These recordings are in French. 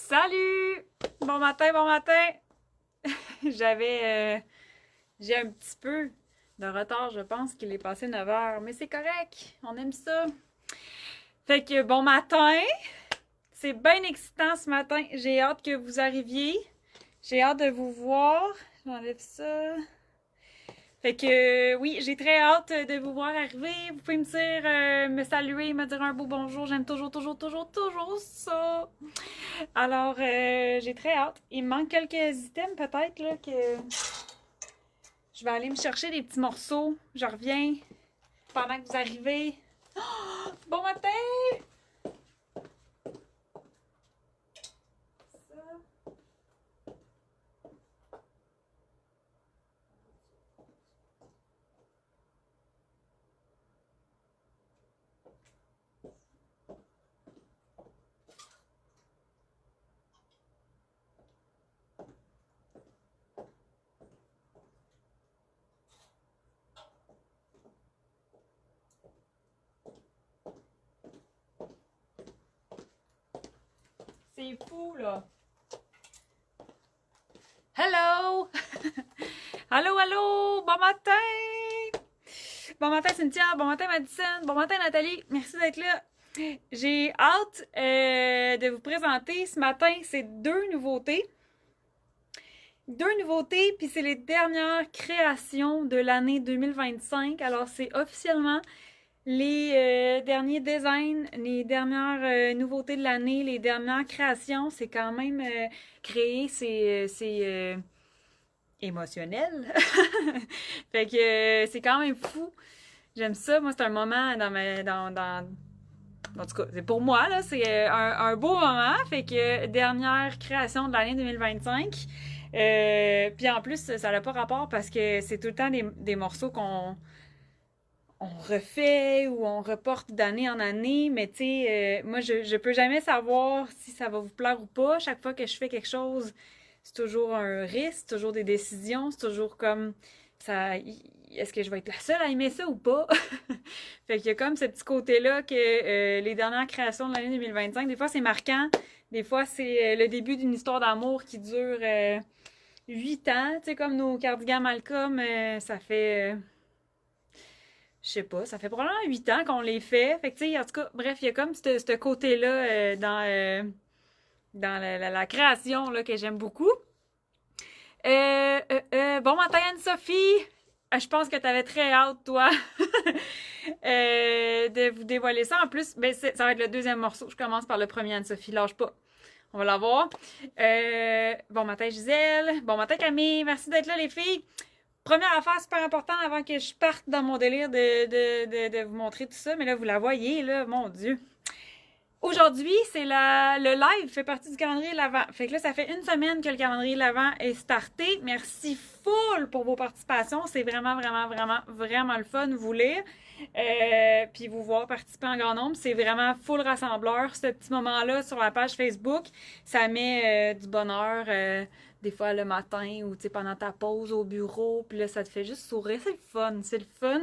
Salut! Bon matin, bon matin! J'ai un petit peu de retard, je pense qu'il est passé 9 heures, mais c'est correct, on aime ça. Fait que bon matin, c'est bien excitant ce matin, j'ai hâte que vous arriviez, j'ai hâte de vous voir. J'enlève ça. Fait que oui, j'ai très hâte de vous voir arriver. Vous pouvez me dire, me saluer, me dire un beau bonjour. J'aime toujours ça. Alors, j'ai très hâte. Il me manque quelques items peut-être là que je vais aller me chercher des petits morceaux. Je reviens pendant que vous arrivez. Bon matin! C'est fou là! Hello! Allô, allô! Bon matin! Bon matin Cynthia, bon matin Madison, bon matin Nathalie, merci d'être là. J'ai hâte de vous présenter ce matin ces deux nouveautés. Deux nouveautés, puis c'est les dernières créations de l'année 2025. Alors, c'est officiellement les derniers designs, les dernières nouveautés de l'année, les dernières créations. C'est quand même créé, c'est émotionnel. Fait que c'est quand même fou. J'aime ça. Moi, c'est un moment en tout cas, c'est pour moi, là, c'est un beau moment. Fait que dernière création de l'année 2025. Puis en plus, ça n'a pas rapport parce que c'est tout le temps des morceaux qu'on refait ou on reporte d'année en année. Mais tu sais, moi, je peux jamais savoir si ça va vous plaire ou pas. Chaque fois que je fais quelque chose, c'est toujours un risque, c'est toujours des décisions, c'est toujours comme ça. Est-ce que je vais être la seule à aimer ça ou pas? Fait qu'il y a comme ce petit côté-là que les dernières créations de l'année 2025, des fois c'est marquant, des fois c'est le début d'une histoire d'amour qui dure 8 ans, tu sais, comme nos cardigans Malcolm, ça fait, je sais pas, ça fait probablement 8 ans qu'on les fait. Fait que tu sais, en tout cas, bref, il y a comme ce côté-là dans la création là, que j'aime beaucoup. Bon matin Anne-Sophie! Je pense que t'avais très hâte, toi, de vous dévoiler ça. En plus, ben, ça va être le deuxième morceau. Je commence par le premier, Anne-Sophie. Lâche pas. On va l'avoir. Bon matin, Gisèle. Bon matin, Camille. Merci d'être là, les filles. Première affaire super importante avant que je parte dans mon délire de vous montrer tout ça. Mais là, vous la voyez, là. Mon Dieu. Aujourd'hui, c'est le live fait partie du calendrier de l'Avent. Fait que là, ça fait une semaine que le calendrier de l'Avent est starté. Merci full pour vos participations. C'est vraiment le fun de vous lire. Puis vous voir participer en grand nombre. C'est vraiment full rassembleur. Ce petit moment-là sur la page Facebook, ça met du bonheur. Des fois le matin ou pendant ta pause au bureau, puis là ça te fait juste sourire, c'est le fun, c'est le fun.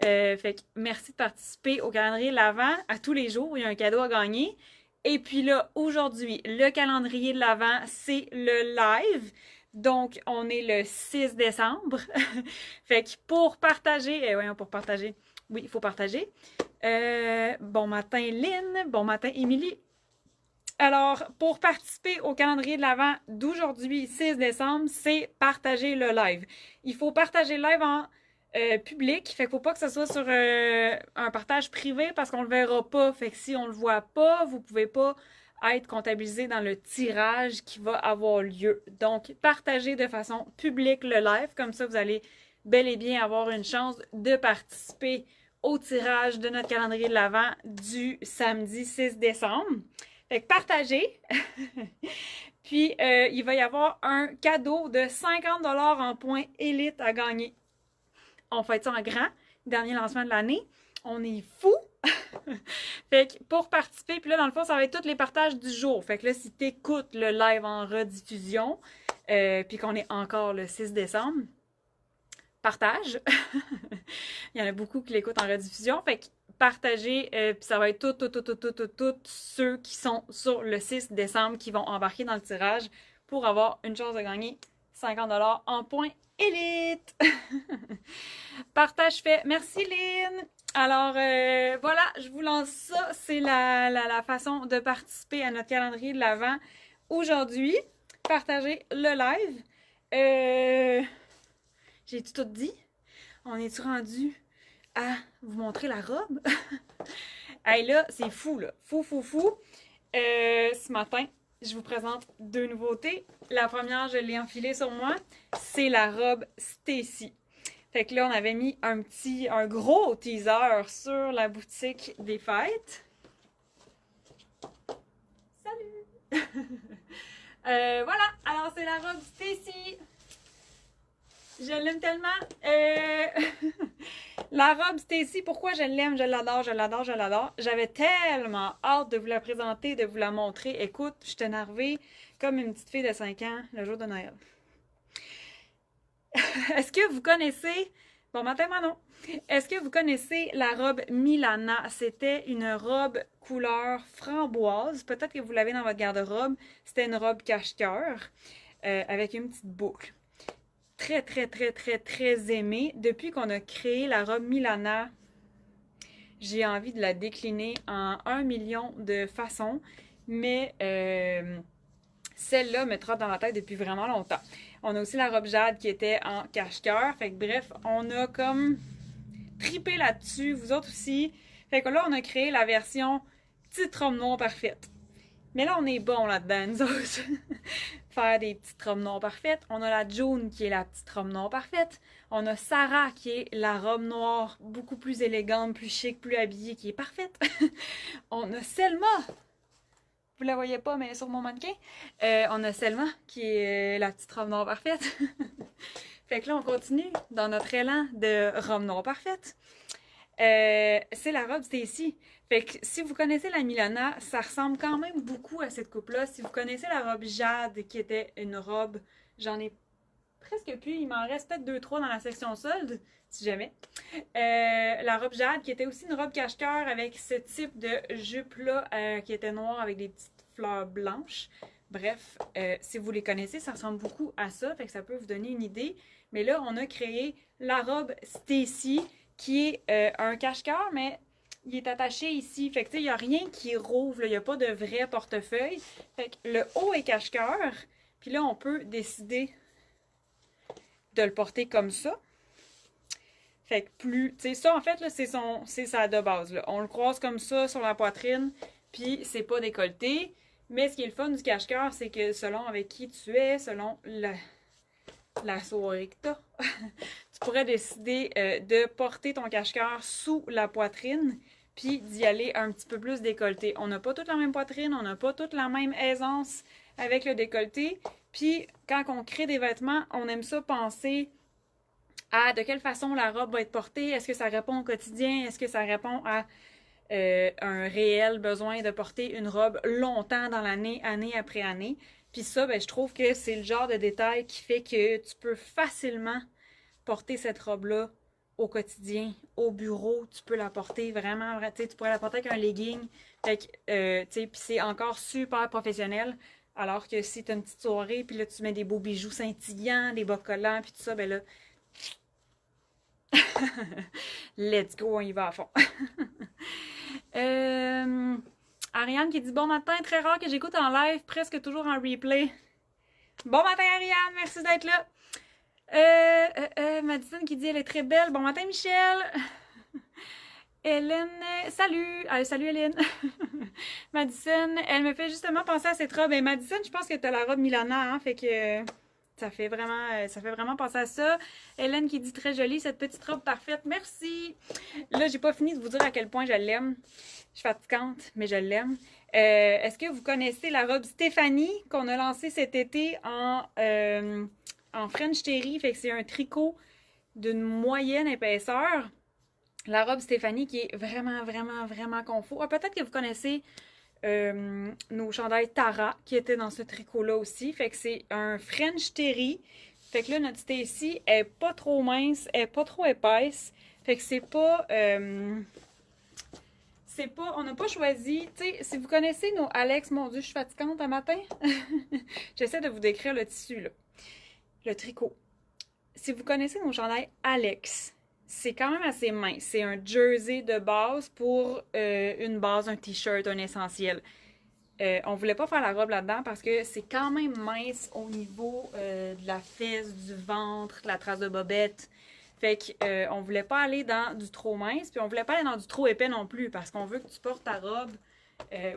Fait que merci de participer au calendrier de l'Avent. À tous les jours, il y a un cadeau à gagner. Et puis là, aujourd'hui, le calendrier de l'Avent, c'est le live. Donc, on est le 6 décembre. Fait que pour partager, voyons, pour partager, oui, il faut partager. Bon matin, Lynn. Bon matin, Émilie. Alors, pour participer au calendrier de l'Avent d'aujourd'hui, 6 décembre, c'est partager le live. Il faut partager le live en public. Fait qu'il faut pas que ce soit sur un partage privé parce qu'on le verra pas. Fait que si on le voit pas, vous pouvez pas être comptabilisé dans le tirage qui va avoir lieu. Donc, partagez de façon publique le live. Comme ça, vous allez bel et bien avoir une chance de participer au tirage de notre calendrier de l'Avent du samedi 6 décembre. Fait que partagez. Puis, il va y avoir un cadeau de 50$ en points élite à gagner. On fait ça en grand. Dernier lancement de l'année. On est fou. Fait que pour participer, puis là, dans le fond, ça va être tous les partages du jour. Fait que là, si t'écoutes le live en rediffusion, puis qu'on est encore le 6 décembre, partage. Il y en a beaucoup qui l'écoutent en rediffusion. Fait que partager, puis ça va être tous ceux qui sont sur le 6 décembre qui vont embarquer dans le tirage pour avoir une chance de gagner 50$ en points élite. Partage fait. Merci Lynn. Alors voilà, je vous lance ça. C'est la façon de participer à notre calendrier de l'Avent aujourd'hui. Partagez le live. J'ai tout dit. On est-tu rendu à vous montrer la robe? Hey là, c'est fou là. Fou. Ce matin, je vous présente deux nouveautés. La première, je l'ai enfilée sur moi. C'est la robe Stacy. Fait que là, on avait mis un gros teaser sur la boutique des fêtes. Salut! Voilà, alors c'est la robe Stacy. Je l'aime tellement. La robe Stacy, pourquoi je l'aime? Je l'adore. J'avais tellement hâte de vous la présenter, de vous la montrer. Écoute, je suis énervée comme une petite fille de 5 ans le jour de Noël. Est-ce que vous connaissez... Bon matin, Manon. Est-ce que vous connaissez la robe Milana? C'était une robe couleur framboise. Peut-être que vous l'avez dans votre garde-robe. C'était une robe cache-cœur avec une petite boucle. Très aimée. Depuis qu'on a créé la robe Milana, j'ai envie de la décliner en 1 million de façons. Mais celle-là me trotte dans la tête depuis vraiment longtemps. On a aussi la robe Jade qui était en cache-cœur. Fait que bref, on a comme tripé là-dessus. Vous autres aussi. Fait que là, on a créé la version petite robe noire parfaite. Mais là, on est bon là-dedans, nous autres. Faire des petites robes noires parfaites. On a la June qui est la petite robe noire parfaite. On a Sarah qui est la robe noire beaucoup plus élégante, plus chic, plus habillée, qui est parfaite. On a Selma. Vous la voyez pas, mais sur mon mannequin. On a Selma, qui est la petite robe noire parfaite. Fait que là, on continue dans notre élan de robe noire parfaite. C'est la robe Stacy. Fait que si vous connaissez la Milana, ça ressemble quand même beaucoup à cette coupe-là. Si vous connaissez la robe Jade, qui était une robe, j'en ai presque plus, il m'en reste peut-être 2-3 dans la section solde, si jamais. La robe Jade, qui était aussi une robe cache-cœur avec ce type de jupe-là, qui était noire avec des petites fleurs blanches. Bref, si vous les connaissez, ça ressemble beaucoup à ça, fait que ça peut vous donner une idée. Mais là, on a créé la robe Stacy, qui est un cache-cœur, mais il est attaché ici. Fait que tu sais, il n'y a rien qui rouvre, il n'y a pas de vrai portefeuille. Fait que le haut est cache-cœur, puis là, on peut décider de le porter comme ça. Fait que plus, tu sais, ça en fait, là, c'est sa de base, là. On le croise comme ça sur la poitrine, puis c'est pas décolleté. Mais ce qui est le fun du cache-cœur, c'est que selon avec qui tu es, selon la soirée que t'as, tu pourrais décider de porter ton cache-cœur sous la poitrine, puis d'y aller un petit peu plus décolleté. On n'a pas toute la même poitrine, on n'a pas toute la même aisance avec le décolleté. Puis quand on crée des vêtements, on aime ça penser à de quelle façon la robe va être portée. Est-ce que ça répond au quotidien? Est-ce que ça répond à un réel besoin de porter une robe longtemps dans l'année, année après année? Puis ça, ben, je trouve que c'est le genre de détail qui fait que tu peux facilement porter cette robe-là au quotidien, au bureau. Tu peux la porter vraiment, tu sais, tu pourrais la porter avec un legging. Fait que, tu sais, puis c'est encore super professionnel. Alors que si tu as une petite soirée, puis là, tu mets des beaux bijoux scintillants, des bas collants, puis tout ça, ben là, let's go, on y va à fond. Ariane qui dit bon matin, très rare que j'écoute en live, presque toujours en replay. Bon matin Ariane, merci d'être là. Madison qui dit elle est très belle. Bon matin Michel. Hélène, salut. Salut Hélène. Madison, elle me fait justement penser à cette robe. Et Madison, je pense que tu as la robe Milana, hein, fait que ça fait vraiment penser à ça. Hélène qui dit très jolie, cette petite robe parfaite. Merci. Là, j'ai pas fini de vous dire à quel point je l'aime. Je suis fatigante, mais je l'aime. Est-ce que vous connaissez la robe Stéphanie qu'on a lancée cet été en French Terry? Fait que c'est un tricot d'une moyenne épaisseur. La robe Stéphanie qui est vraiment confort. Peut-être que vous connaissez nos chandails Tara qui étaient dans ce tricot-là aussi. Fait que c'est un French Terry. Fait que là, notre Stacy est pas trop mince, elle est pas trop épaisse. Fait que c'est pas... c'est pas, on n'a pas choisi, tu sais, si vous connaissez nos Alex, mon Dieu, je suis fatigante un matin. J'essaie de vous décrire le tissu, là. Le tricot. Si vous connaissez nos chandails Alex, c'est quand même assez mince. C'est un jersey de base pour une base, un t-shirt, un essentiel. On voulait pas faire la robe là-dedans parce que c'est quand même mince au niveau de la fesse, du ventre, de la trace de bobette. Fait que on voulait pas aller dans du trop mince, puis on voulait pas aller dans du trop épais non plus parce qu'on veut que tu portes ta robe.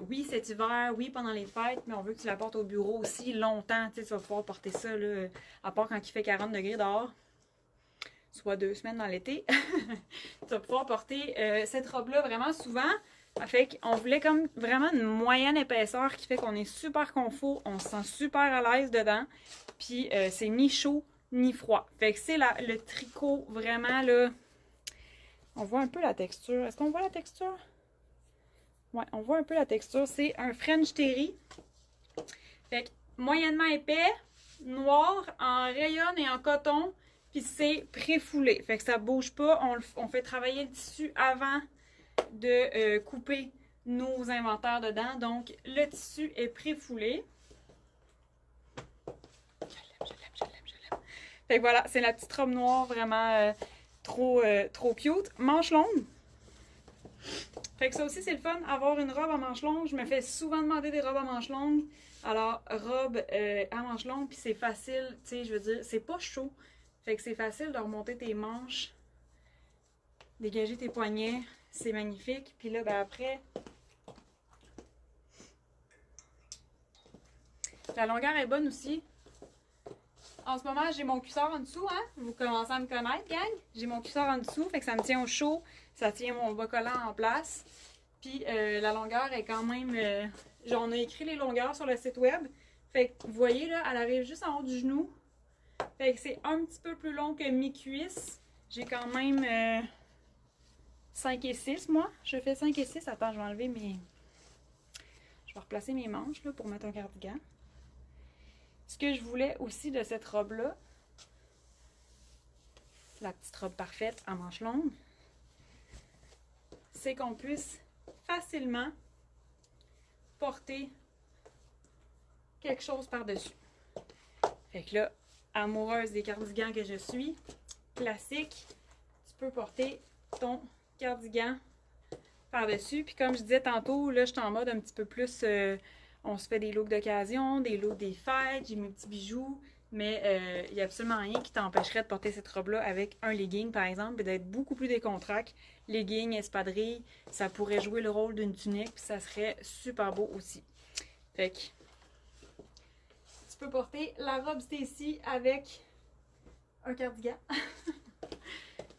Oui, cet hiver, oui, pendant les fêtes, mais on veut que tu la portes au bureau aussi longtemps. Tu sais, tu vas pouvoir porter ça, là, à part quand il fait 40 degrés dehors, soit 2 semaines dans l'été. Tu vas pouvoir porter cette robe-là vraiment souvent. Fait qu'on voulait comme vraiment une moyenne épaisseur qui fait qu'on est super confort, on se sent super à l'aise dedans. Puis c'est ni chaud ni froid. Fait que c'est le tricot vraiment là. On voit un peu la texture. Est-ce qu'on voit la texture? Ouais, on voit un peu la texture. C'est un French Terry. Fait que moyennement épais, noir, en rayon et en coton. Puis c'est préfoulé. Fait que ça bouge pas. On fait travailler le tissu avant de couper nos inventaires dedans. Donc, le tissu est préfoulé. Je l'aime. Fait que voilà, c'est la petite robe noire vraiment trop cute. Manche longue. Fait que ça aussi, c'est le fun, avoir une robe à manches longues. Je me fais souvent demander des robes à manches longues. Alors, robe à manches longues, puis c'est facile, tu sais, je veux dire, c'est pas chaud. Fait que c'est facile de remonter tes manches, dégager tes poignets. C'est magnifique. Puis là, ben après, la longueur est bonne aussi. En ce moment, j'ai mon cuissard en dessous, hein? Vous commencez à me connaître, gang? J'ai mon cuissard en dessous, fait que ça me tient au chaud. Ça tient mon bas collant en place. Puis la longueur est quand même... on a écrit les longueurs sur le site web. Fait que vous voyez, là, elle arrive juste en haut du genou. Fait que c'est un petit peu plus long que mi-cuisse. J'ai quand même 5 et 6, moi. Je fais 5 et 6. Attends, je vais enlever mes... Je vais replacer mes manches, là, pour mettre un cardigan. Ce que je voulais aussi de cette robe-là, la petite robe parfaite à manches longues, c'est qu'on puisse facilement porter quelque chose par-dessus. Fait que là, amoureuse des cardigans que je suis, classique, tu peux porter ton cardigan par-dessus. Puis comme je disais tantôt, là, je suis en mode un petit peu plus... on se fait des looks d'occasion, des looks des fêtes, j'ai mes petits bijoux, mais il n'y a absolument rien qui t'empêcherait de porter cette robe-là avec un legging, par exemple, et d'être beaucoup plus décontracté. Legging, espadrille, ça pourrait jouer le rôle d'une tunique, puis ça serait super beau aussi. Fait que tu peux porter la robe Stacy avec un cardigan.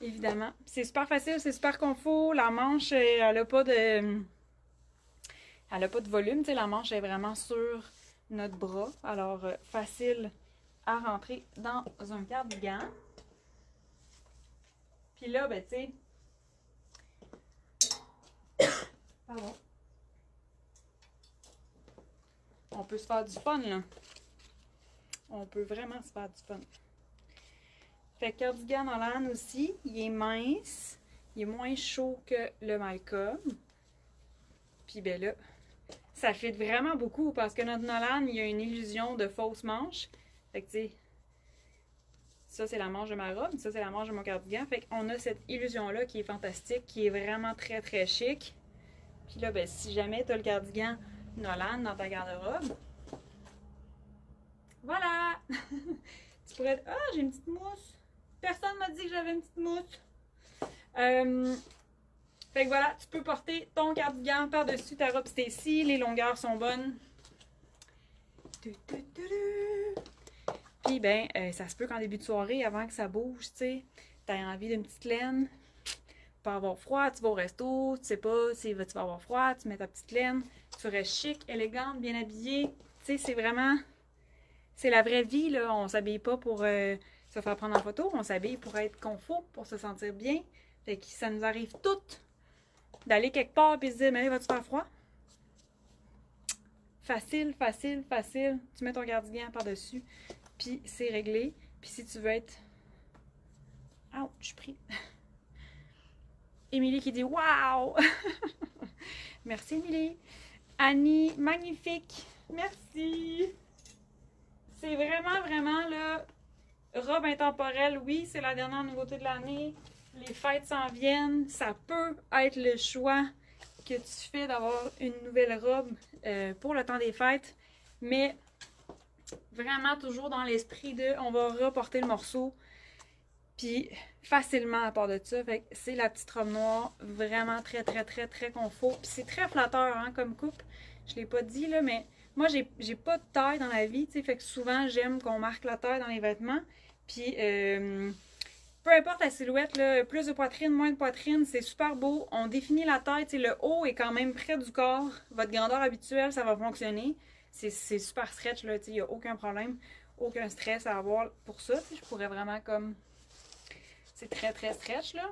Évidemment. C'est super facile, c'est super confort. La manche, elle n'a pas de... Elle n'a pas de volume, tu sais, la manche est vraiment sur notre bras. Alors, facile à rentrer dans un cardigan. Puis là, ben, tu sais... Pardon. On peut se faire du fun, là. On peut vraiment se faire du fun. Fait que cardigan en laine aussi, il est mince. Il est moins chaud que le Malcolm. Puis ben là... Ça fit vraiment beaucoup parce que notre Nolan, il y a une illusion de fausse manche. Fait que tu sais, ça c'est la manche de ma robe, ça c'est la manche de mon cardigan. Fait qu'on a cette illusion-là qui est fantastique, qui est vraiment très très chic. Puis là, ben si jamais tu as le cardigan Nolan dans ta garde-robe, voilà! Tu pourrais être... Ah, j'ai une petite mousse! Personne m'a dit que j'avais une petite mousse! Fait que voilà, tu peux porter ton cardigan par-dessus ta robe Stacy. Les longueurs sont bonnes. Puis ben, ça se peut qu'en début de soirée, avant que ça bouge, tu sais, t'as envie d'une petite laine. Tu vas avoir froid, tu vas au resto, tu sais pas si tu vas avoir froid, tu mets ta petite laine. Tu restes chic, élégante, bien habillée. Tu sais, c'est vraiment... C'est la vraie vie, là. On s'habille pas pour se faire prendre en photo. On s'habille pour être confort, pour se sentir bien. Fait que ça nous arrive toutes d'aller quelque part et se dire, mais va-tu faire froid? Facile, facile, facile. Tu mets ton cardigan par-dessus, puis c'est réglé. Puis si tu veux être... Ouch, je prie. Émilie qui dit, waouh! Merci, Émilie. Annie, magnifique. Merci. C'est vraiment, vraiment, là, robe intemporelle. Oui, c'est la dernière nouveauté de l'année. Les fêtes s'en viennent. Ça peut être le choix que tu fais d'avoir une nouvelle robe pour le temps des fêtes. Mais vraiment toujours dans l'esprit de on va reporter le morceau. Puis facilement à part de ça. Fait que c'est la petite robe noire. Vraiment très, très, très, très confort. Puis c'est très flatteur hein, comme coupe. Je l'ai pas dit là, mais moi j'ai pas de taille dans la vie. T'sais, fait que souvent j'aime qu'on marque la taille dans les vêtements. Puis peu importe la silhouette, là, plus de poitrine, moins de poitrine, c'est super beau. On définit la taille. T'sais, le haut est quand même près du corps. Votre grandeur habituelle, ça va fonctionner. C'est super stretch, là. Il n'y a aucun problème. Aucun stress à avoir pour ça. Je pourrais vraiment comme... C'est très, très stretch, là.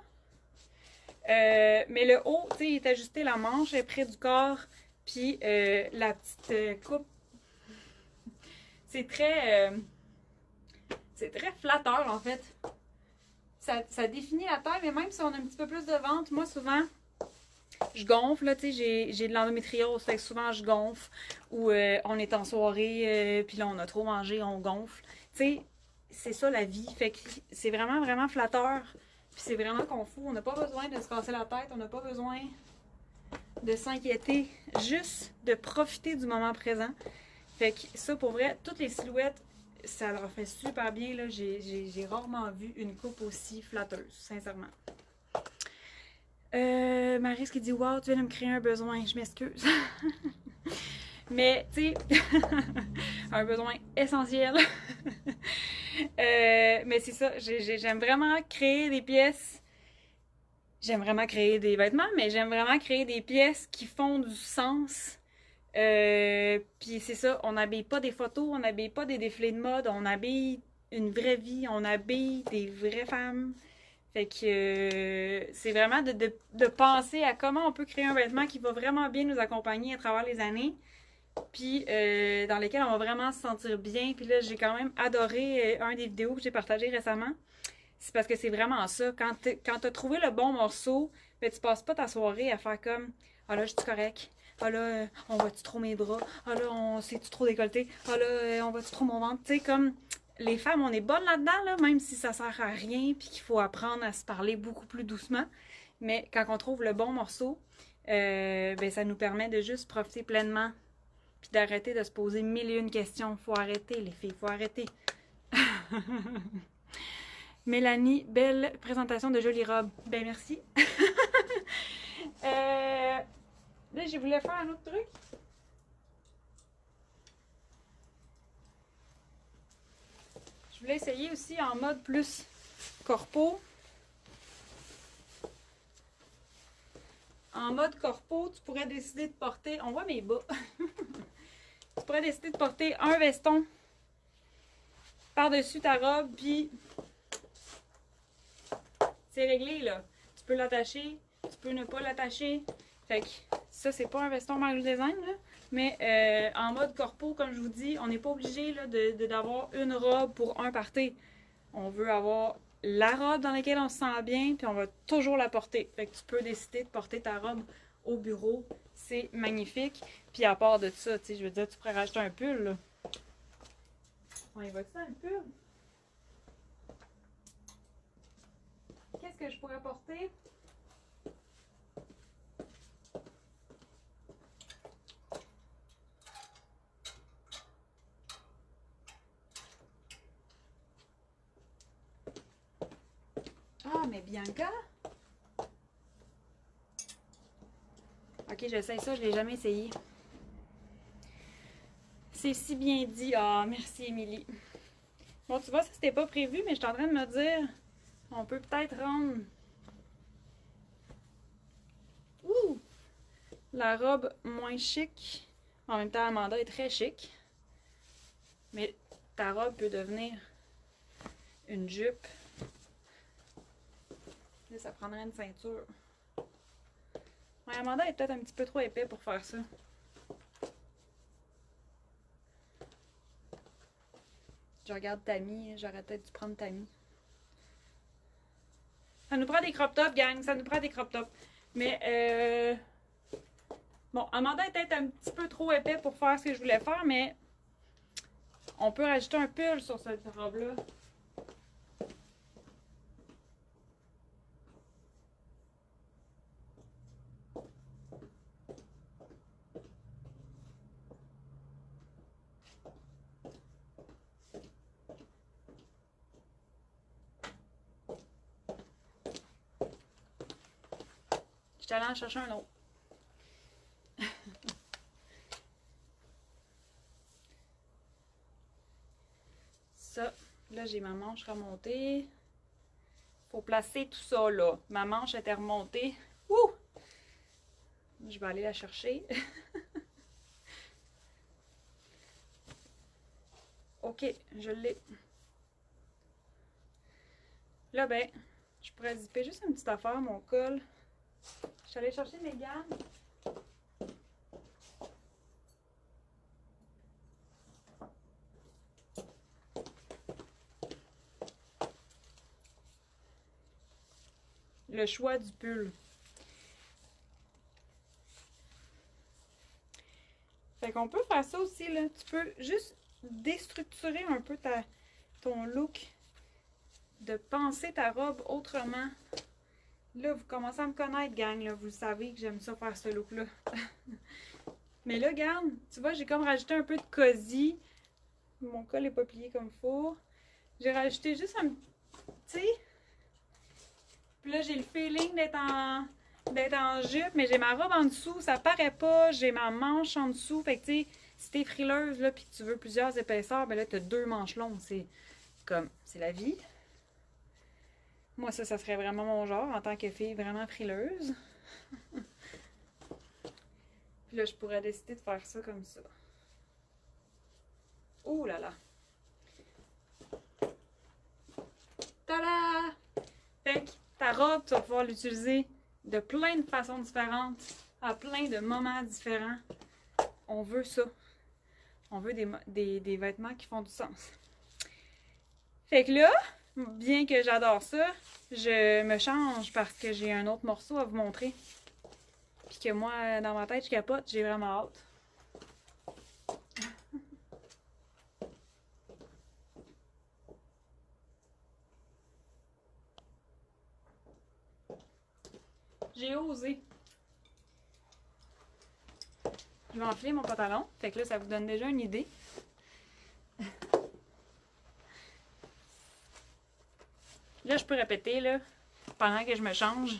Mais le haut, tu sais, il est ajusté, la manche est près du corps. Puis la petite coupe, c'est très flatteur, en fait. Ça définit la taille, mais même si on a un petit peu plus de ventre, moi, souvent, je gonfle, là, tu sais, j'ai de l'endométriose, fait que souvent, je gonfle. Ou on est en soirée, puis là, on a trop mangé, on gonfle. Tu sais, c'est ça, la vie. Fait que c'est vraiment, vraiment flatteur. Puis c'est vraiment confort. On n'a pas besoin de se casser la tête, on n'a pas besoin de s'inquiéter. Juste de profiter du moment présent. Fait que ça, pour vrai, toutes les silhouettes, ça leur fait super bien, là. J'ai rarement vu une coupe aussi flatteuse, sincèrement. Maryse qui dit « Wow, tu viens de me créer un besoin. » Je m'excuse. Mais, tu sais, un besoin essentiel. Mais c'est ça, j'aime vraiment créer des pièces. J'aime vraiment créer des vêtements, mais j'aime vraiment créer des pièces qui font du sens. Puis c'est ça, on n'habille pas des photos, on n'habille pas des défilés de mode, on habille une vraie vie, on habille des vraies femmes. Fait que c'est vraiment de penser à comment on peut créer un vêtement qui va vraiment bien nous accompagner à travers les années. Puis dans lesquels on va vraiment se sentir bien. Puis là, j'ai quand même adoré un des vidéos que j'ai partagé récemment. C'est parce que c'est vraiment ça. Quand t'as trouvé le bon morceau, ben, tu passes pas ta soirée à faire comme « Ah là, je suis correct. Ah là, on voit-tu trop mes bras? Ah là, c'est-tu trop décolleté? Ah là, on voit-tu trop mon ventre? » Tu sais, comme les femmes, on est bonnes là-dedans, là, même si ça sert à rien puis qu'il faut apprendre à se parler beaucoup plus doucement. Mais quand on trouve le bon morceau, ben, ça nous permet de juste profiter pleinement puis d'arrêter de se poser mille et une questions. Faut arrêter, les filles, faut arrêter. Mélanie, belle présentation de jolie robe. Ben merci. Là, j'ai voulu faire un autre truc. Je voulais essayer aussi en mode plus corpo. En mode corpo, tu pourrais décider de porter... On voit mes bas. Tu pourrais décider de porter un veston par-dessus ta robe, puis c'est réglé, là. Tu peux l'attacher, tu peux ne pas l'attacher. Fait que ça, c'est pas un veston Mario Design, là. Mais en mode corpo, comme je vous dis, on n'est pas obligé là, d'avoir une robe pour un party. On veut avoir la robe dans laquelle on se sent bien, puis on va toujours la porter. Fait que tu peux décider de porter ta robe au bureau. C'est magnifique. Puis à part de ça, tu sais, je veux dire, tu pourrais rajouter un pull, là. On y va ça, un pull? Qu'est-ce que je pourrais porter? Ah, mais Bianca? Ok, j'essaie ça, je l'ai jamais essayé. C'est si bien dit. Ah, merci, Émilie. Bon, tu vois, ça c'était pas prévu, mais je suis en train de me dire, on peut peut-être rendre la robe moins chic. En même temps, Amanda est très chic. Mais ta robe peut devenir une jupe. Là, ça prendrait une ceinture. Ouais, Amanda est peut-être un petit peu trop épais pour faire ça. Je regarde Tammy, j'aurais peut-être dû prendre Tammy. Ça nous prend des crop tops, gang, ça nous prend des crop tops. Mais Bon, Amanda est peut-être un petit peu trop épais pour faire ce que je voulais faire, mais on peut rajouter un pull sur cette robe-là. Je suis allée en chercher un autre. Ça, là, j'ai ma manche remontée. Faut placer tout ça, là. Ma manche était remontée. Ouh! Je vais aller la chercher. OK, je l'ai. Là, ben, je pourrais zipper juste une petite affaire, mon col. Je suis allée chercher mes gammes. Le choix du pull. Fait qu'on peut faire ça aussi, là. Tu peux juste déstructurer un peu ton look. De penser ta robe autrement. Là, vous commencez à me connaître, gang. Là. Vous savez que j'aime ça faire ce look-là. Mais là, regarde, tu vois, j'ai comme rajouté un peu de cosy. Mon col n'est pas plié comme il faut. J'ai rajouté juste un petit. Puis là, j'ai le feeling d'être en jupe, mais j'ai ma robe en dessous. Ça paraît pas. J'ai ma manche en dessous. Fait que, tu sais, si t'es frileuse, là, puis que tu veux plusieurs épaisseurs, ben là, t'as 2 manches longues. C'est comme, c'est la vie. Moi, ça serait vraiment mon genre en tant que fille vraiment frileuse. Puis là, je pourrais décider de faire ça comme ça. Oh là là! Tada! Fait que ta robe, tu vas pouvoir l'utiliser de plein de façons différentes, à plein de moments différents. On veut ça. On veut des vêtements qui font du sens. Fait que là, bien que j'adore ça, je me change parce que j'ai un autre morceau à vous montrer. Puis que moi, dans ma tête, je capote, j'ai vraiment hâte. J'ai osé. Je vais enfiler mon pantalon. Fait que là, ça vous donne déjà une idée. Là, je peux répéter, là, pendant que je me change.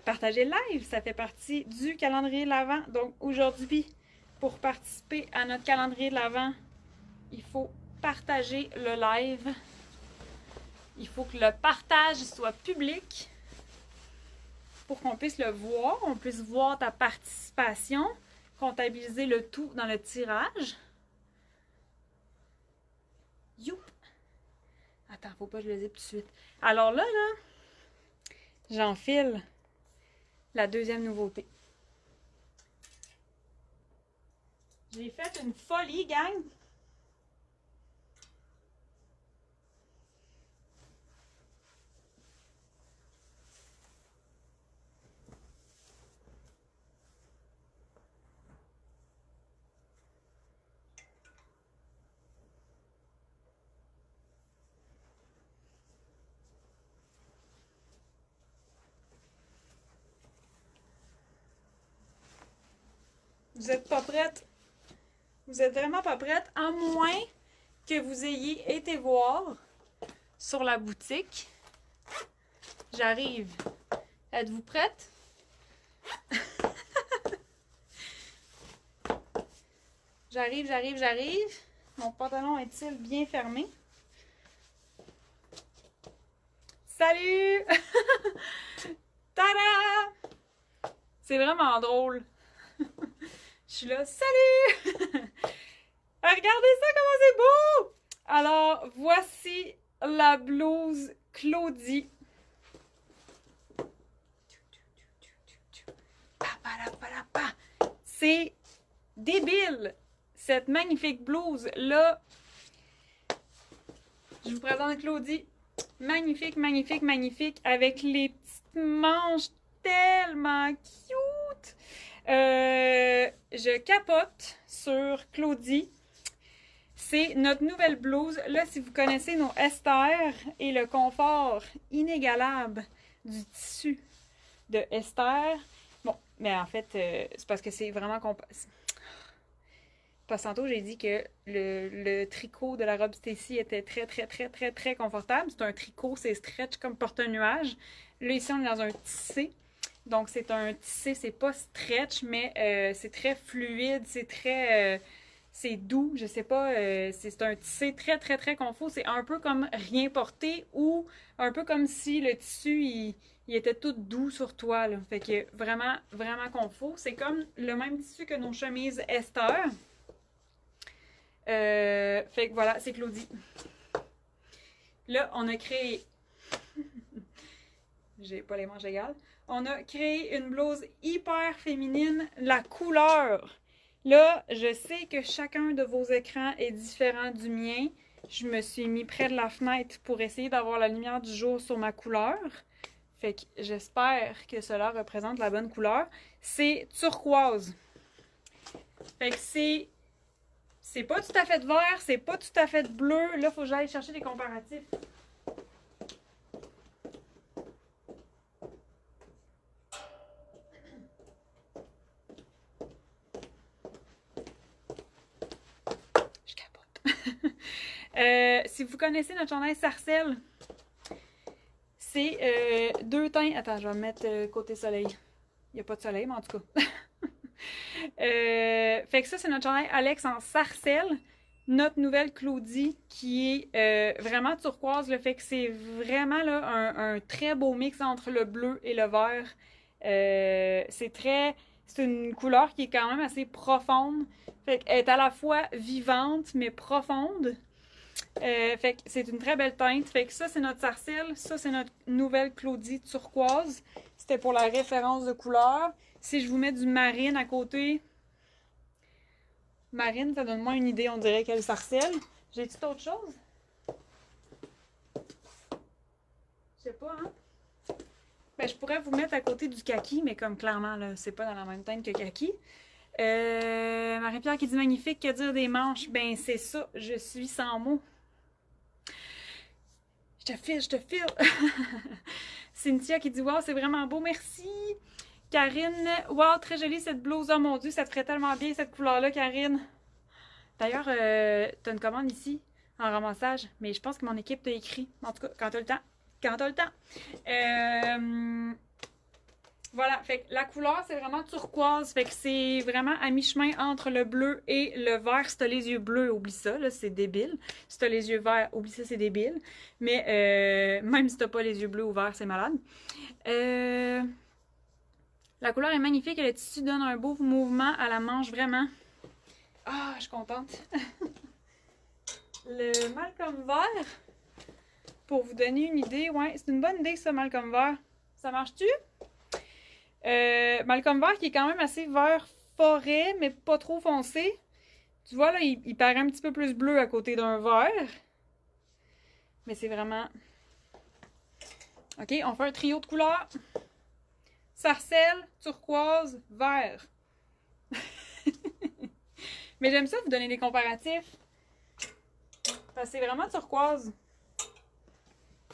Partager le live, ça fait partie du calendrier de l'Avent. Donc, aujourd'hui, pour participer à notre calendrier de l'Avent, il faut partager le live. Il faut que le partage soit public pour qu'on puisse le voir, on puisse voir ta participation, comptabiliser le tout dans le tirage. Youp! Attends, faut pas que je le zippe tout de suite. Alors là, j'enfile la deuxième nouveauté. J'ai fait une folie, gang! Vous êtes pas prête? Vous êtes vraiment pas prête, à moins que vous ayez été voir sur la boutique. J'arrive. Êtes-vous prête? J'arrive. Mon pantalon est-il bien fermé? Salut! Tada! C'est vraiment drôle. Je suis là, salut! Regardez ça, comment c'est beau! Alors, voici la blouse Claudie. C'est débile! Cette magnifique blouse-là. Je vous présente Claudie. Magnifique, magnifique, magnifique. Avec les petites manches tellement cute! Je capote sur Claudie. C'est notre nouvelle blouse. Là, si vous connaissez nos Esther et le confort inégalable du tissu de Esther. Bon, mais en fait, c'est parce que c'est vraiment... Parce que tantôt, j'ai dit que le tricot de la robe Stacy était très, très, très, très, très confortable. C'est un tricot, c'est stretch comme porte-nuage. Là, ici, on est dans un tissé. Donc, c'est un tissé, c'est pas stretch, mais c'est très fluide, c'est très... c'est doux, je sais pas, c'est un tissé très, très, très confort. C'est un peu comme rien porté ou un peu comme si le tissu, il était tout doux sur toi, là. Fait que vraiment, vraiment confort. C'est comme le même tissu que nos chemises Esther. Fait que voilà, c'est Claudie. Là, on a créé... J'ai pas les manches égales. On a créé une blouse hyper féminine. La couleur... Là, je sais que chacun de vos écrans est différent du mien. Je me suis mis près de la fenêtre pour essayer d'avoir la lumière du jour sur ma couleur. Fait que j'espère que cela représente la bonne couleur. C'est turquoise. Fait que c'est pas tout à fait de vert, c'est pas tout à fait de bleu. Là, il faut que j'aille chercher des comparatifs. Si vous connaissez notre chandail Sarcelle, c'est deux teintes. Attends, je vais me mettre côté soleil. Il n'y a pas de soleil, mais en tout cas. Fait que ça, c'est notre chandail Alex en Sarcelle. Notre nouvelle Claudie qui est vraiment turquoise. Le fait que c'est vraiment là, un très beau mix entre le bleu et le vert. C'est une couleur qui est quand même assez profonde. Fait qu'elle est à la fois vivante mais profonde. Fait que c'est une très belle teinte. Fait que ça, c'est notre Sarcelle. Ça, c'est notre nouvelle Claudie turquoise. C'était pour la référence de couleur. Si je vous mets du marine à côté, marine, ça donne moins une idée, on dirait qu'elle Sarcelle. J'ai-tu autre chose? Je sais pas, hein? Ben, je pourrais vous mettre à côté du kaki, mais comme clairement, là, c'est pas dans la même teinte que kaki. Marie-Pierre qui dit magnifique, que dire des manches? Ben, c'est ça, je suis sans mots. Je te file. Cynthia qui dit wow, c'est vraiment beau, merci. Karine, wow, très jolie cette blouse. Oh mon Dieu, ça te ferait tellement bien cette couleur-là, Karine. D'ailleurs, t'as une commande ici en ramassage, mais je pense que mon équipe t'a écrit. En tout cas, quand t'as le temps. Quand t'as le temps. Voilà, fait que la couleur, c'est vraiment turquoise. Fait que c'est vraiment à mi-chemin entre le bleu et le vert. Si t'as les yeux bleus, oublie ça, là, c'est débile. Si t'as les yeux verts, oublie ça, c'est débile. Mais même si t'as pas les yeux bleus ou verts, c'est malade. La couleur est magnifique et le tissu donne un beau mouvement à la manche, vraiment. Ah, je suis contente. Le Malcolm vert, pour vous donner une idée, ouais, c'est une bonne idée ça, Malcolm vert. Ça marche-tu? Malcolm vert qui est quand même assez vert forêt, mais pas trop foncé. Tu vois, là, il paraît un petit peu plus bleu à côté d'un vert. Mais c'est vraiment... OK, on fait un trio de couleurs. Sarcelle, turquoise, vert. Mais j'aime ça vous donner des comparatifs. Parce que c'est vraiment turquoise.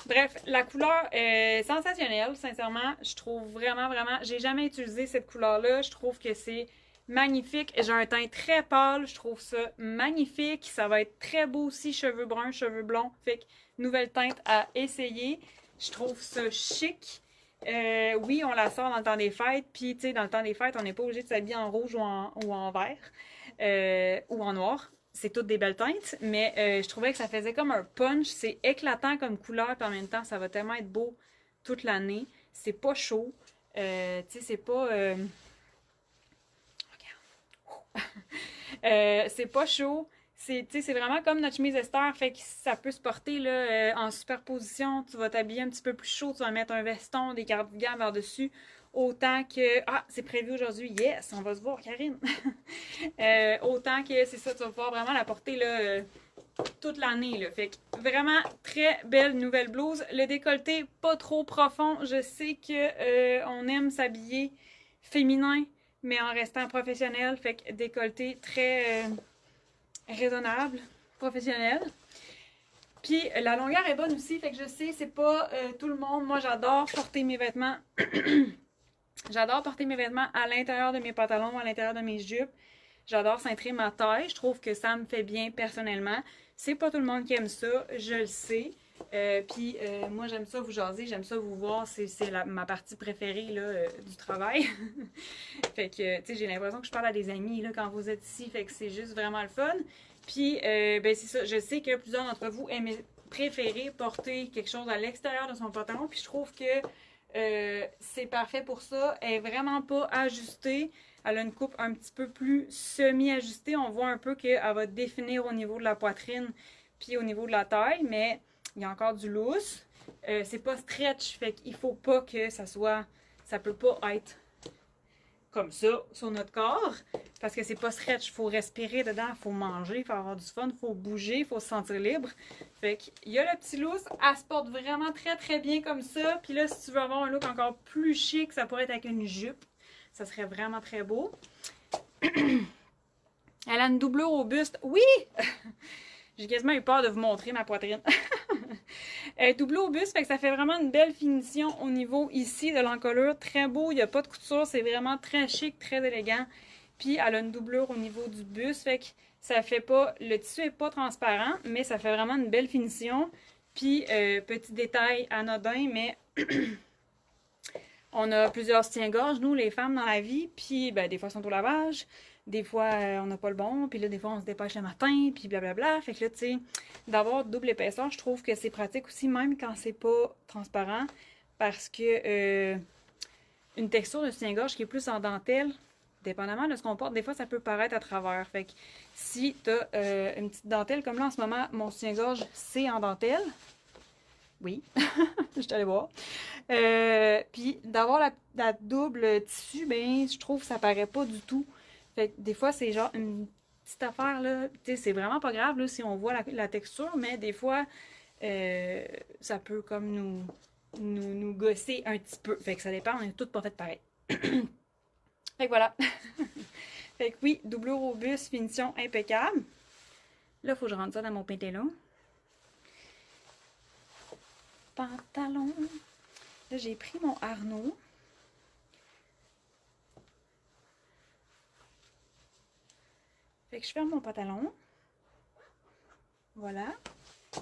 Bref, la couleur est sensationnelle, sincèrement. Je trouve vraiment, vraiment... J'ai jamais utilisé cette couleur-là. Je trouve que c'est magnifique. J'ai un teint très pâle. Je trouve ça magnifique. Ça va être très beau aussi, cheveux bruns, cheveux blonds. Fait que, nouvelle teinte à essayer. Je trouve ça chic. Oui, on la sort dans le temps des fêtes. Puis, tu sais, dans le temps des fêtes, on n'est pas obligé de s'habiller en rouge ou en vert. Ou en noir. C'est toutes des belles teintes, mais je trouvais que ça faisait comme un punch. C'est éclatant comme couleur, puis en même temps, ça va tellement être beau toute l'année. C'est pas chaud. Tu sais, c'est pas... Regarde. C'est pas chaud. C'est vraiment comme notre chemise Esther, fait que ça peut se porter là, en superposition. Tu vas t'habiller un petit peu plus chaud, tu vas mettre un veston, des cardigans par-dessus. Autant que... Ah, c'est prévu aujourd'hui. Yes, on va se voir, Karine. Autant que, c'est ça, tu vas pouvoir vraiment la porter là, toute l'année, là. Fait que vraiment très belle nouvelle blouse. Le décolleté, pas trop profond. Je sais que on aime s'habiller féminin, mais en restant professionnel. Fait que décolleté très raisonnable, professionnel. Puis la longueur est bonne aussi, fait que je sais, c'est pas tout le monde. Moi, j'adore porter mes vêtements. J'adore porter mes vêtements à l'intérieur de mes pantalons, à l'intérieur de mes jupes. J'adore cintrer ma taille. Je trouve que ça me fait bien personnellement. C'est pas tout le monde qui aime ça, je le sais. Puis moi, j'aime ça vous jaser, j'aime ça vous voir. C'est ma partie préférée là, du travail. Fait que, tu sais, j'ai l'impression que je parle à des amis là, quand vous êtes ici. Fait que c'est juste vraiment le fun. Puis, ben c'est ça. Je sais que plusieurs d'entre vous préférez porter quelque chose à l'extérieur de son pantalon. Puis je trouve que c'est parfait pour ça. Elle est vraiment pas ajustée. Elle a une coupe un petit peu plus semi-ajustée. On voit un peu qu'elle va définir au niveau de la poitrine puis au niveau de la taille. Mais il y a encore du lousse. C'est pas stretch. Fait qu'il faut pas que ça soit... Ça peut pas être comme ça sur notre corps parce que c'est pas stretch, il faut respirer dedans, il faut manger, il faut avoir du fun, il faut bouger, il faut se sentir libre. Fait qu'il y a le petit loose, elle se porte vraiment très très bien comme ça. Puis là, si tu veux avoir un look encore plus chic, ça pourrait être avec une jupe. Ça serait vraiment très beau. Elle a une doublure au buste. Oui! J'ai quasiment eu peur de vous montrer ma poitrine. Doublé au buste, fait que ça fait vraiment une belle finition au niveau ici de l'encolure. Très beau, il n'y a pas de couture, c'est vraiment très chic, très élégant. Puis elle a une doublure au niveau du buste, fait que ça fait pas... Le tissu est pas transparent, mais ça fait vraiment une belle finition. Puis, petit détail anodin, mais... On a plusieurs soutiens-gorge, nous, les femmes, dans la vie. Puis, ben, des fois, ils sont au lavage. Des fois, on n'a pas le bon. Puis là, des fois, on se dépêche le matin. Puis blablabla. Fait que là, tu sais, d'avoir double épaisseur, je trouve que c'est pratique aussi, même quand c'est pas transparent. Parce que une texture de soutien-gorge qui est plus en dentelle, dépendamment de ce qu'on porte, des fois, ça peut paraître à travers. Fait que si tu as une petite dentelle, comme là, en ce moment, mon soutien-gorge, c'est en dentelle. Oui, je suis allée voir. Puis d'avoir la double tissu, ben je trouve que ça paraît pas du tout. Fait que des fois, c'est genre une petite affaire, là. Tu sais, c'est vraiment pas grave, là, si on voit la texture, mais des fois, ça peut comme nous gosser un petit peu. Fait que ça dépend, on est toutes pas faites pareil. Fait que voilà. Fait que oui, doublure au buste, finition impeccable. Là, il faut que je rentre ça dans mon pantalon. Pantalon. Là, j'ai pris mon harnais. Fait que je ferme mon pantalon. Voilà.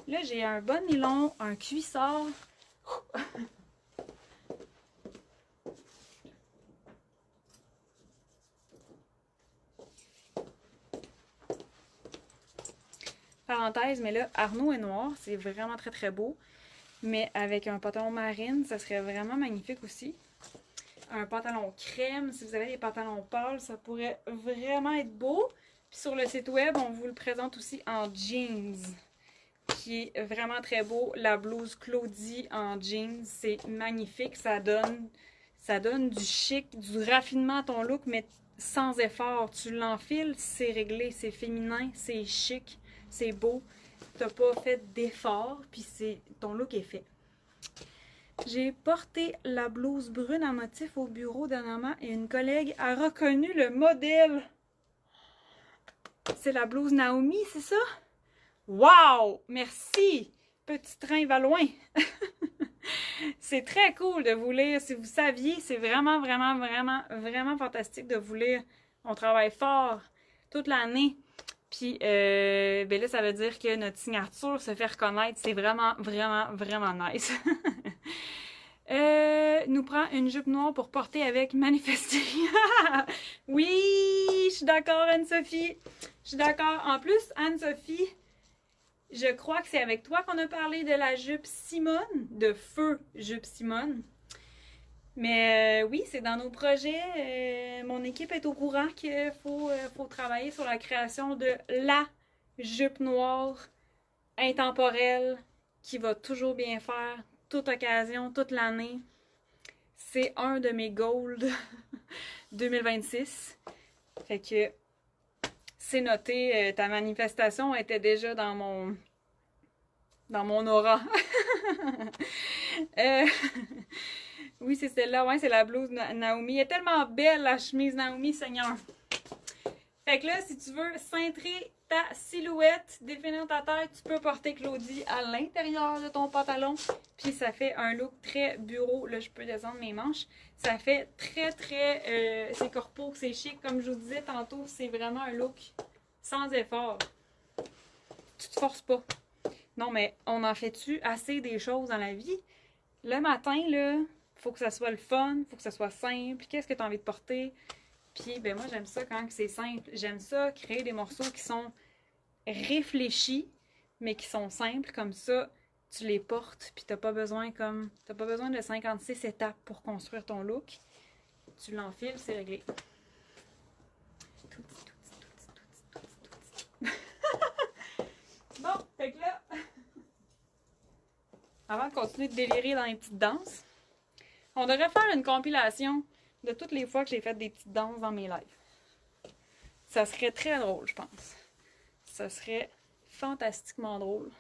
Là, j'ai un bon nylon, un cuissard. Parenthèse, mais là, Arnaud est noir. C'est vraiment très très beau. Mais avec un pantalon marine, ça serait vraiment magnifique aussi. Un pantalon crème, si vous avez des pantalons pâles, ça pourrait vraiment être beau. Puis sur le site web, on vous le présente aussi en jeans, qui est vraiment très beau. La blouse Claudie en jeans, c'est magnifique. Ça donne du chic, du raffinement à ton look, mais sans effort. Tu l'enfiles, c'est réglé, c'est féminin, c'est chic, c'est beau. T'as pas fait d'effort, puis ton look est fait. J'ai porté la blouse brune en motif au bureau dernièrement et une collègue a reconnu le modèle. C'est la blouse Naomi, c'est ça? Wow! Merci! Petit train va loin! C'est très cool de vous lire. Si vous saviez, c'est vraiment, vraiment, vraiment, vraiment fantastique de vous lire. On travaille fort toute l'année. Puis, ben là, ça veut dire que notre signature se fait reconnaître. C'est vraiment, vraiment, vraiment nice. Nous prend une jupe noire pour porter avec manifester. Oui, je suis d'accord, Anne-Sophie. Je suis d'accord. En plus, Anne-Sophie, je crois que c'est avec toi qu'on a parlé de la jupe Simone, de feu jupe Simone. Mais oui, c'est dans nos projets. Mon équipe est au courant qu'il faut travailler sur la création de la jupe noire intemporelle qui va toujours bien faire, toute occasion, toute l'année. C'est un de mes goals 2026. Fait que c'est noté, ta manifestation était déjà dans mon aura. Euh, oui, c'est celle-là, ouais, c'est la blouse Naomi. Elle est tellement belle, la chemise Naomi, Seigneur. Fait que là, si tu veux cintrer ta silhouette, définir ta taille, tu peux porter Claudie à l'intérieur de ton pantalon. Puis ça fait un look très bureau. Là, je peux descendre mes manches. Ça fait très, c'est corpo, c'est chic. Comme je vous disais tantôt, c'est vraiment un look sans effort. Tu te forces pas. Non, mais on en fait-tu assez des choses dans la vie? Le matin, là, faut que ça soit le fun, faut que ça soit simple. Qu'est-ce que tu as envie de porter? Puis, ben moi, j'aime ça quand c'est simple. J'aime ça, créer des morceaux qui sont réfléchis, mais qui sont simples. Comme ça, tu les portes, puis t'as pas besoin de 56 étapes pour construire ton look. Tu l'enfiles, c'est réglé. Bon, fait que là, avant de continuer de délirer dans les petites danses, on devrait faire une compilation de toutes les fois que j'ai fait des petites danses dans mes lives. Ça serait très drôle, je pense. Ça serait fantastiquement drôle.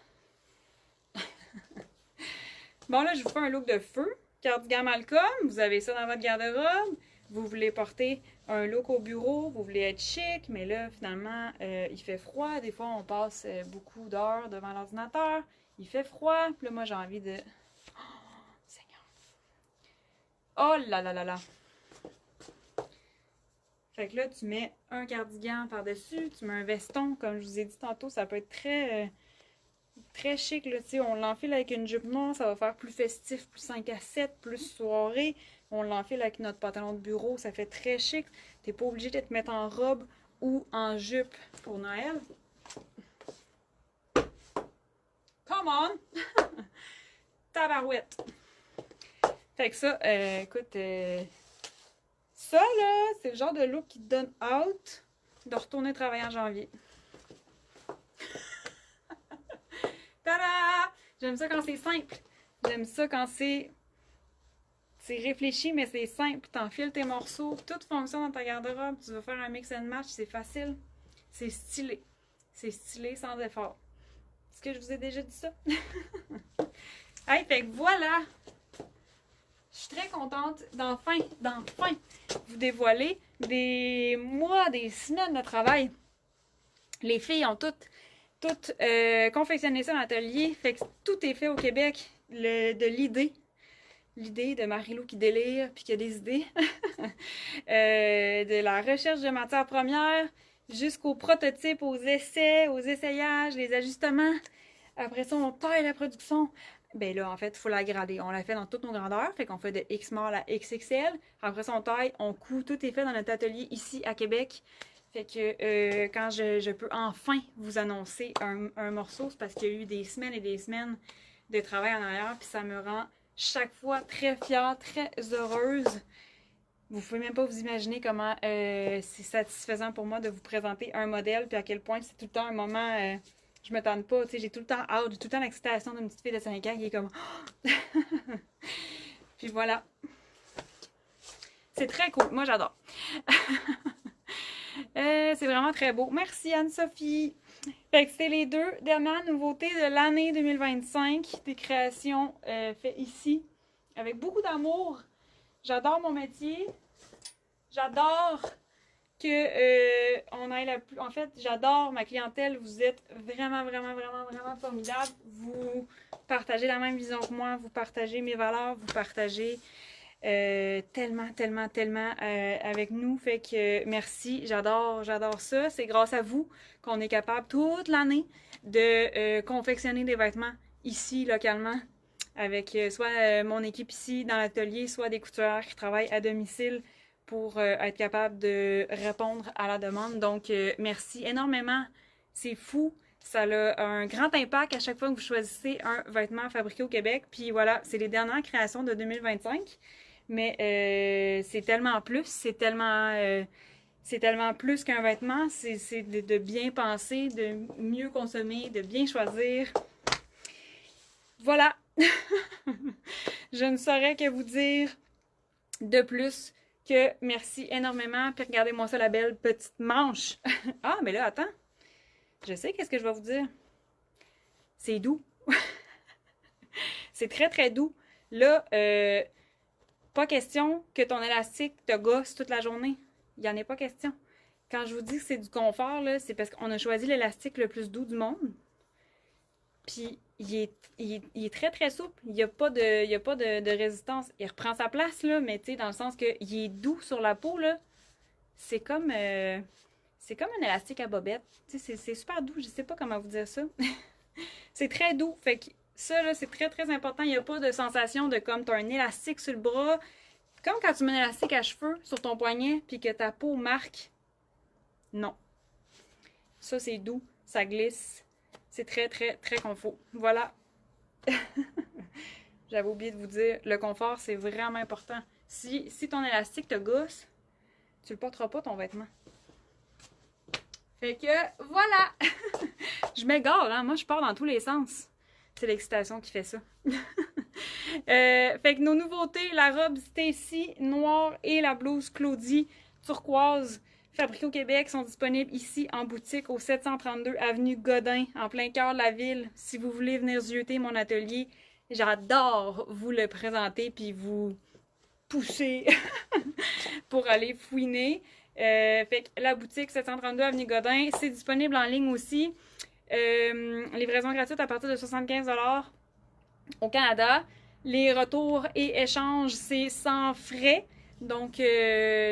Bon, là, je vous fais un look de feu. Cardigan Malcolm, vous avez ça dans votre garde-robe. Vous voulez porter un look au bureau, vous voulez être chic, mais là, finalement, il fait froid. Des fois, on passe beaucoup d'heures devant l'ordinateur. Il fait froid. Puis là, moi, j'ai envie de... Oh, Seigneur! Oh là là là là! Fait que là, tu mets un cardigan par-dessus, tu mets un veston. Comme je vous ai dit tantôt, ça peut être très chic. Là, on l'enfile avec une jupe noire, ça va faire plus festif, plus 5 à 7, plus soirée. On l'enfile avec notre pantalon de bureau, ça fait très chic. T'es pas obligé de te mettre en robe ou en jupe pour Noël. Come on! Tabarouette! Fait que ça, écoute... ça, là, c'est le genre de look qui te donne hâte de retourner travailler en janvier. Tada! J'aime ça quand c'est simple. J'aime ça quand c'est réfléchi, mais c'est simple. T'enfiles tes morceaux, tout fonctionne dans ta garde-robe. Tu veux faire un mix and match, c'est facile. C'est stylé. C'est stylé sans effort. Est-ce que je vous ai déjà dit ça? Hey, fait que voilà! Je suis très contente d'enfin vous dévoiler des mois, des semaines de travail. Les filles ont toutes confectionné ça dans l'atelier. Fait que tout est fait au Québec de l'idée. L'idée de Marie-Lou qui délire puis qui a des idées. De la recherche de matières premières jusqu'aux prototypes, aux essais, aux essayages, les ajustements. Après ça, on taille la production. Ben là, en fait, il faut la grader. On la fait dans toutes nos grandeurs. Fait qu'on fait de X small à XXL. Après ça, on taille, on coud. Tout est fait dans notre atelier ici à Québec. Fait que quand je peux enfin vous annoncer un morceau, c'est parce qu'il y a eu des semaines et des semaines de travail en arrière. Puis ça me rend chaque fois très fière, très heureuse. Vous pouvez même pas vous imaginer comment c'est satisfaisant pour moi de vous présenter un modèle. Puis à quel point c'est tout le temps un moment... je me tente pas, tu sais, j'ai tout le temps hâte, j'ai tout le temps l'excitation d'une petite fille de 5 ans qui est comme... Puis voilà. C'est très cool, moi j'adore. C'est vraiment très beau. Merci Anne-Sophie. Fait que c'est les deux dernières nouveautés de l'année 2025, des créations faites ici, avec beaucoup d'amour. J'adore mon métier. J'adore on aille en fait, j'adore ma clientèle. Vous êtes vraiment formidable. Vous partagez la même vision que moi. Vous partagez mes valeurs. Vous partagez tellement avec nous. Fait que merci. J'adore ça. C'est grâce à vous qu'on est capable toute l'année de confectionner des vêtements ici, localement. Avec soit mon équipe ici dans l'atelier, soit des couturières qui travaillent à domicile pour être capable de répondre à la demande. Donc, merci énormément. C'est fou. Ça a un grand impact à chaque fois que vous choisissez un vêtement fabriqué au Québec. Puis voilà, c'est les dernières créations de 2025. Mais c'est tellement plus. C'est tellement plus qu'un vêtement. C'est de bien penser, de mieux consommer, de bien choisir. Voilà. Je ne saurais que vous dire de plus que merci énormément. Puis regardez-moi ça, la belle petite manche. Ah, mais là, attends. Je sais qu'est-ce que je vais vous dire. C'est doux. C'est très, très doux. Là, pas question que ton élastique te gosse toute la journée. Il n'y en a pas question. Quand je vous dis que c'est du confort, là, c'est parce qu'on a choisi l'élastique le plus doux du monde. Puis, il est très, très souple. Il n'y a pas de résistance. Il reprend sa place, là, mais tu sais, dans le sens qu'il est doux sur la peau, là. C'est comme un élastique à bobette. Tu sais, c'est super doux. Je sais pas comment vous dire ça. C'est très doux. Fait que ça, là, c'est très, très important. Il n'y a pas de sensation de comme tu as un élastique sur le bras. Comme quand tu mets un élastique à cheveux sur ton poignet puis que ta peau marque. Non. Ça, c'est doux. Ça glisse. C'est très, très, très confort. Voilà. J'avais oublié de vous dire, le confort, c'est vraiment important. Si ton élastique te gosse, tu le porteras pas, ton vêtement. Fait que, voilà! Je m'égare, hein? Moi, je pars dans tous les sens. C'est l'excitation qui fait ça. Fait que nos nouveautés, la robe Stacy noire et la blouse Claudie turquoise fabriquées au Québec sont disponibles ici en boutique au 732 avenue Godin, en plein cœur de la ville. Si vous voulez venir zioter mon atelier, j'adore vous le présenter puis vous pousser pour aller fouiner. Fait que la boutique 732 avenue Godin, c'est disponible en ligne aussi. Livraison gratuite à partir de 75$ au Canada. Les retours et échanges, c'est sans frais. Donc,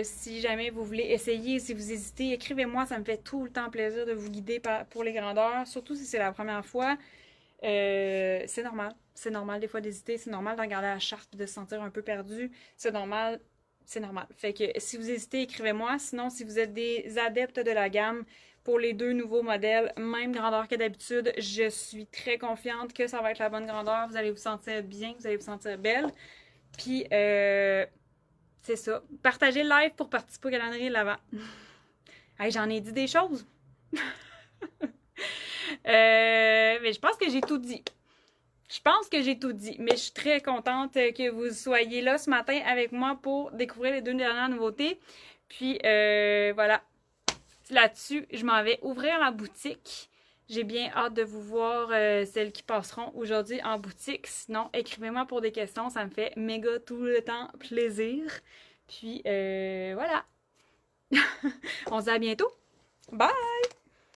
si jamais vous voulez essayer, si vous hésitez, écrivez-moi. Ça me fait tout le temps plaisir de vous guider pour les grandeurs, surtout si c'est la première fois. C'est normal. C'est normal des fois d'hésiter. C'est normal de regarder la charte et de se sentir un peu perdu. C'est normal. C'est normal. Fait que si vous hésitez, écrivez-moi. Sinon, si vous êtes des adeptes de la gamme, pour les deux nouveaux modèles, même grandeur que d'habitude, je suis très confiante que ça va être la bonne grandeur. Vous allez vous sentir bien, vous allez vous sentir belle. Puis, c'est ça. Partagez le live pour participer au calendrier de l'Avent. Hey, j'en ai dit des choses. Mais je pense que j'ai tout dit. Je pense que j'ai tout dit, mais je suis très contente que vous soyez là ce matin avec moi pour découvrir les deux dernières nouveautés. Puis, voilà. Là-dessus, je m'en vais ouvrir la boutique. J'ai bien hâte de vous voir celles qui passeront aujourd'hui en boutique. Sinon, écrivez-moi pour des questions. Ça me fait méga tout le temps plaisir. Puis, voilà. On se dit à bientôt. Bye!